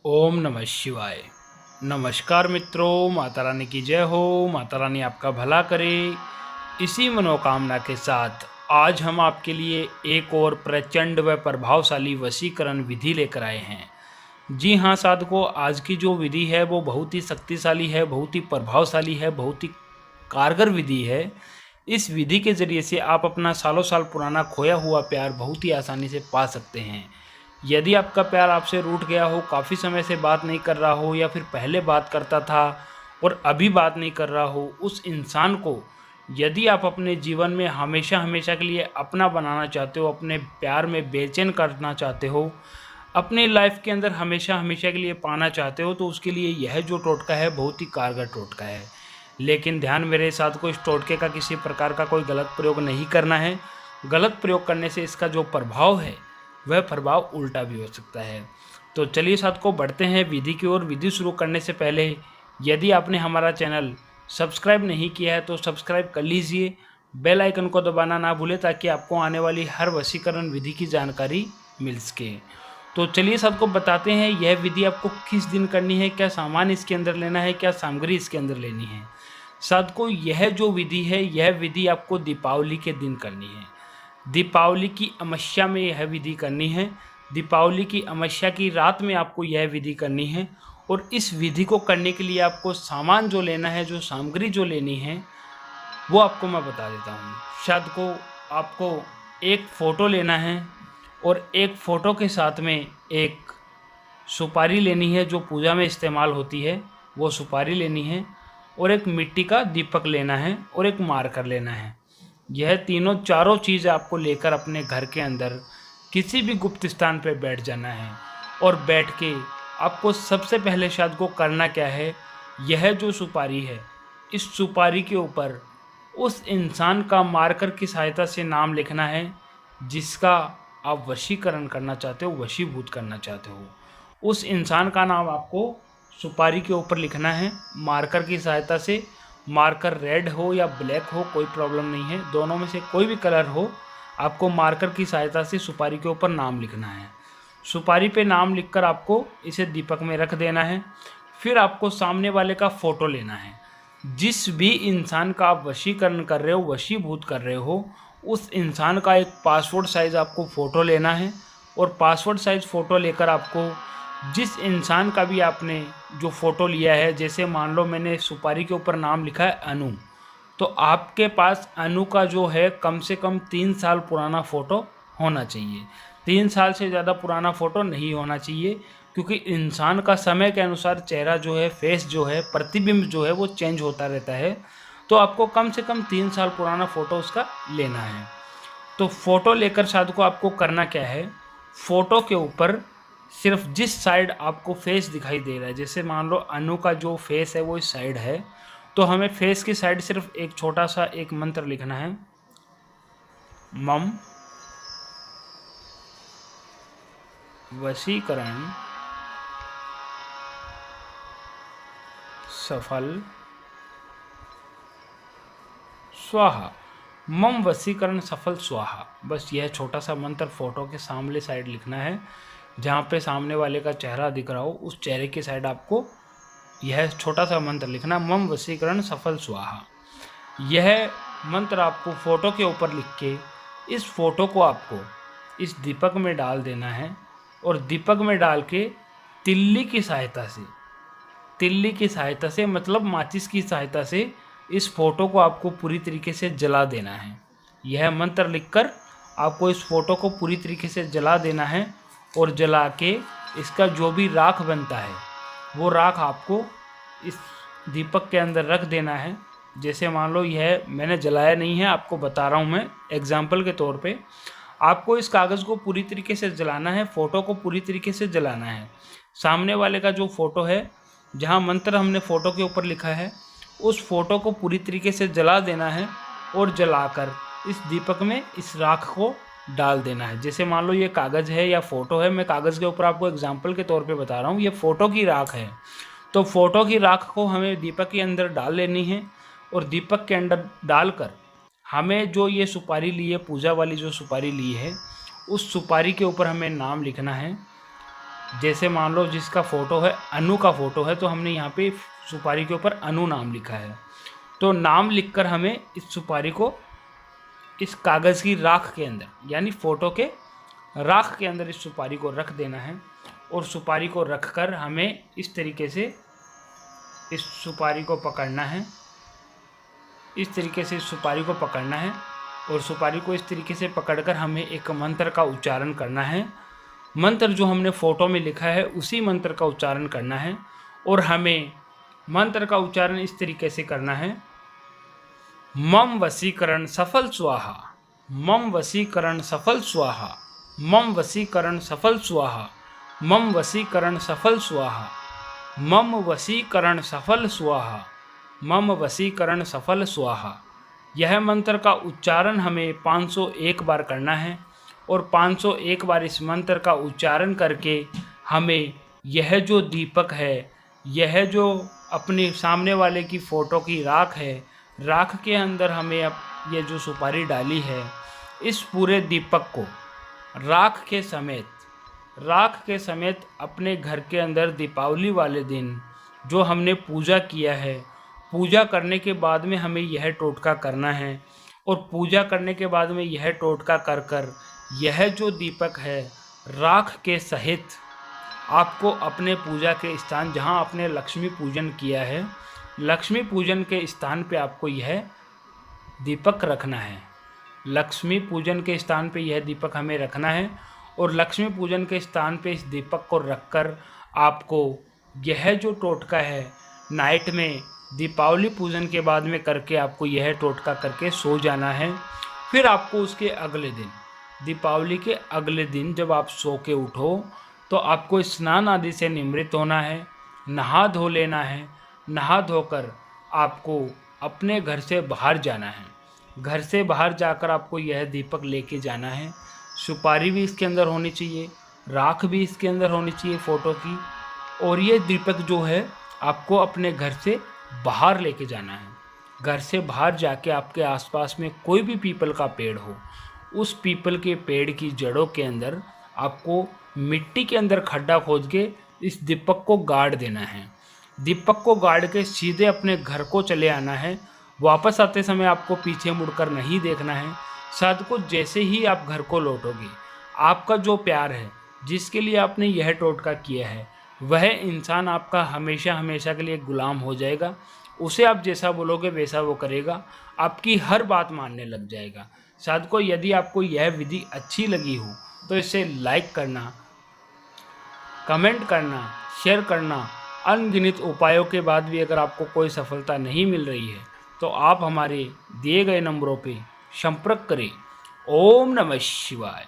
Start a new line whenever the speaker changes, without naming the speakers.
ओम नमः शिवाय। नमस्कार मित्रों, माता रानी की जय हो। माता रानी आपका भला करे। इसी मनोकामना के साथ आज हम आपके लिए एक और प्रचंड व प्रभावशाली वशीकरण विधि लेकर आए हैं। जी हाँ साधकों, आज की जो विधि है वो बहुत ही शक्तिशाली है, बहुत ही प्रभावशाली है, बहुत ही कारगर विधि है। इस विधि के ज़रिए से आप अपना सालों साल पुराना खोया हुआ प्यार बहुत ही आसानी से पा सकते हैं। यदि आपका प्यार आपसे रूठ गया हो, काफ़ी समय से बात नहीं कर रहा हो, या फिर पहले बात करता था और अभी बात नहीं कर रहा हो, उस इंसान को यदि आप अपने जीवन में हमेशा हमेशा के लिए अपना बनाना चाहते हो, अपने प्यार में बेचैन करना चाहते हो, अपने लाइफ के अंदर हमेशा हमेशा के लिए पाना चाहते हो, तो उसके लिए यह जो टोटका है बहुत ही कारगर टोटका है। लेकिन ध्यान मेरे साथ को, इस टोटके का किसी प्रकार का कोई गलत प्रयोग नहीं करना है। गलत प्रयोग करने से इसका जो प्रभाव है वह प्रभाव उल्टा भी हो सकता है। तो चलिए साथ को बढ़ते हैं विधि की ओर। विधि शुरू करने से पहले यदि आपने हमारा चैनल सब्सक्राइब नहीं किया है तो सब्सक्राइब कर लीजिए। बेल आइकन को दबाना ना भूलें ताकि आपको आने वाली हर वशीकरण विधि की जानकारी मिल सके। तो चलिए सबको बताते हैं यह विधि आपको किस दिन करनी है, क्या सामान इसके अंदर लेना है, क्या सामग्री इसके अंदर लेनी है। साधकों, यह जो विधि है यह विधि आपको दीपावली के दिन करनी है। दीपावली की अमावस्या में यह विधि करनी है। दीपावली की अमावस्या की रात में आपको यह विधि करनी है। और इस विधि को करने के लिए आपको सामान जो लेना है, जो सामग्री जो लेनी है, वो आपको मैं बता देता हूँ। साधकों, आपको एक फ़ोटो लेना है और एक फ़ोटो के साथ में एक सुपारी लेनी है जो पूजा में इस्तेमाल होती है, वो सुपारी लेनी है, और एक मिट्टी का दीपक लेना है और एक मार्कर लेना है। यह तीनों चारों चीज़ आपको लेकर अपने घर के अंदर किसी भी गुप्त स्थान पर बैठ जाना है। और बैठ के आपको सबसे पहले शायद को करना क्या है, यह जो सुपारी है, इस सुपारी के ऊपर उस इंसान का मार्कर की सहायता से नाम लिखना है जिसका आप वशीकरण करना चाहते हो, वशीभूत करना चाहते हो। उस इंसान का नाम आपको सुपारी के ऊपर लिखना है मार्कर की सहायता से। मार्कर रेड हो या ब्लैक हो, कोई प्रॉब्लम नहीं है, दोनों में से कोई भी कलर हो, आपको मार्कर की सहायता से सुपारी के ऊपर नाम लिखना है। सुपारी पे नाम लिखकर आपको इसे दीपक में रख देना है। फिर आपको सामने वाले का फ़ोटो लेना है। जिस भी इंसान का आप वशीकरण कर रहे हो, वशीभूत कर रहे हो, उस इंसान का एक पासपोर्ट साइज़ आपको फ़ोटो लेना है। और पासपोर्ट साइज़ फ़ोटो लेकर आपको जिस इंसान का भी आपने जो फ़ोटो लिया है, जैसे मान लो मैंने सुपारी के ऊपर नाम लिखा है अनु, तो आपके पास अनु का जो है कम से कम 3 साल पुराना फ़ोटो होना चाहिए। 3 साल से ज़्यादा पुराना फ़ोटो नहीं होना चाहिए, क्योंकि इंसान का समय के अनुसार चेहरा जो है, फेस जो है, प्रतिबिंब जो है वो चेंज होता रहता है। तो आपको कम से कम 3 साल पुराना फ़ोटो उसका लेना है। तो फ़ोटो लेकर साथ को आपको करना क्या है, फ़ोटो के ऊपर सिर्फ जिस साइड आपको फेस दिखाई दे रहा है, जैसे मान लो अनु का जो फेस है वो इस साइड है, तो हमें फेस की साइड सिर्फ एक छोटा सा एक मंत्र लिखना है, मम वशीकरण सफल स्वाहा। मम वशीकरण सफल स्वाहा। बस यह छोटा सा मंत्र फोटो के सामने साइड लिखना है। जहाँ पे सामने वाले का चेहरा दिख रहा हो उस चेहरे की साइड आपको यह छोटा सा मंत्र लिखना, मम वशीकरण सफल स्वाहा। यह मंत्र आपको फ़ोटो के ऊपर लिख के इस फ़ोटो को आपको इस दीपक में डाल देना है। और दीपक में डाल के तिल्ली की सहायता से मतलब माचिस की सहायता से इस फ़ोटो को आपको पूरी तरीके से जला देना है। यह मंत्र लिखकर आपको इस फ़ोटो को पूरी तरीके से जला देना है। और जला के इसका जो भी राख बनता है वो राख आपको इस दीपक के अंदर रख देना है। जैसे मान लो यह मैंने जलाया नहीं है, आपको बता रहा हूँ मैं एग्जाम्पल के तौर पे। आपको इस कागज़ को पूरी तरीके से जलाना है, फ़ोटो को पूरी तरीके से जलाना है। सामने वाले का जो फ़ोटो है, जहाँ मंत्र हमने फ़ोटो के ऊपर लिखा है, उस फ़ोटो को पूरी तरीके से जला देना है। और जलाकर इस दीपक में इस राख को डाल देना है। जैसे मान लो ये कागज़ है या फ़ोटो है, मैं कागज़ के ऊपर आपको एग्जाम्पल के तौर पे बता रहा हूँ, ये फ़ोटो की राख है। तो फ़ोटो की राख को हमें दीपक के अंदर डाल लेनी है। और दीपक के अंदर डालकर हमें जो ये सुपारी ली है, पूजा वाली जो सुपारी ली है, उस सुपारी के ऊपर हमें नाम लिखना है, जैसे मान लो जिसका फ़ोटो है अनु का फ़ोटो है, तो हमने यहाँ पे सुपारी के ऊपर अनु नाम लिखा है। तो नाम लिखकर हमें इस सुपारी को इस कागज़ की राख के अंदर, यानी फ़ोटो के राख के अंदर इस सुपारी को रख देना है। और सुपारी को रख कर हमें इस तरीके से इस सुपारी को पकड़ना है, इस तरीके से इस सुपारी को पकड़ना है। और सुपारी को इस तरीके से पकड़कर हमें एक मंत्र का उच्चारण करना है। मंत्र जो हमने फ़ोटो में लिखा है उसी मंत्र का उच्चारण करना है। और हमें मंत्र का उच्चारण इस तरीके से करना है, मम वसीकरण सफल स्वाहा, मम वसीकरण सफल स्वाहा, मम वसीकरण सफल स्वाहा, मम वसीकरण सफल स्वाहा, मम वसीकरण सफल स्वाहा, मम वसीकरण सफल स्वाहा। यह मंत्र का उच्चारण हमें 501 बार करना है। और 501 बार इस मंत्र का उच्चारण करके हमें यह जो दीपक है, यह जो अपने सामने वाले की फ़ोटो की राख है, राख के अंदर हमें अब ये जो सुपारी डाली है, इस पूरे दीपक को राख के समेत अपने घर के अंदर दीपावली वाले दिन जो हमने पूजा किया है, पूजा करने के बाद में हमें यह टोटका करना है। और पूजा करने के बाद में यह टोटका कर कर यह जो दीपक है राख के सहित आपको अपने पूजा के स्थान, जहाँ आपने लक्ष्मी पूजन किया है, लक्ष्मी पूजन के स्थान पे आपको यह दीपक रखना है। लक्ष्मी पूजन के स्थान पे यह दीपक हमें रखना है। और लक्ष्मी पूजन के स्थान पे इस दीपक को रखकर आपको यह जो टोटका है नाइट में दीपावली पूजन के बाद में करके आपको यह टोटका करके सो जाना है। फिर आपको उसके अगले दिन, दीपावली के अगले दिन जब आप सो के उठो तो आपको स्नान आदि से निवृत्त होना है, नहा धो लेना है। नहा धोकर आपको अपने घर से बाहर जाना है। घर से बाहर जाकर आपको यह दीपक लेके जाना है। सुपारी भी इसके अंदर होनी चाहिए, राख भी इसके अंदर होनी चाहिए फ़ोटो की। और ये दीपक जो है आपको अपने घर से बाहर लेके जाना है। घर से बाहर जाके आपके आसपास में कोई भी पीपल का पेड़ हो, उस पीपल के पेड़ की जड़ों के अंदर आपको मिट्टी के अंदर खड्डा खोद के इस दीपक को गाड़ देना है। दीपक को गाड़ के सीधे अपने घर को चले आना है। वापस आते समय आपको पीछे मुड़कर नहीं देखना है। साथ को जैसे ही आप घर को लौटोगे, आपका जो प्यार है, जिसके लिए आपने यह टोटका किया है, वह इंसान आपका हमेशा हमेशा के लिए गुलाम हो जाएगा। उसे आप जैसा बोलोगे वैसा वो करेगा, आपकी हर बात मानने लग जाएगा। साथ को यदि आपको यह विधि अच्छी लगी हो तो इसे लाइक करना, कमेंट करना, शेयर करना। अनगिनत उपायों के बाद भी अगर आपको कोई सफलता नहीं मिल रही है तो आप हमारे दिए गए नंबरों पे संपर्क करें। ओम नमः शिवाय।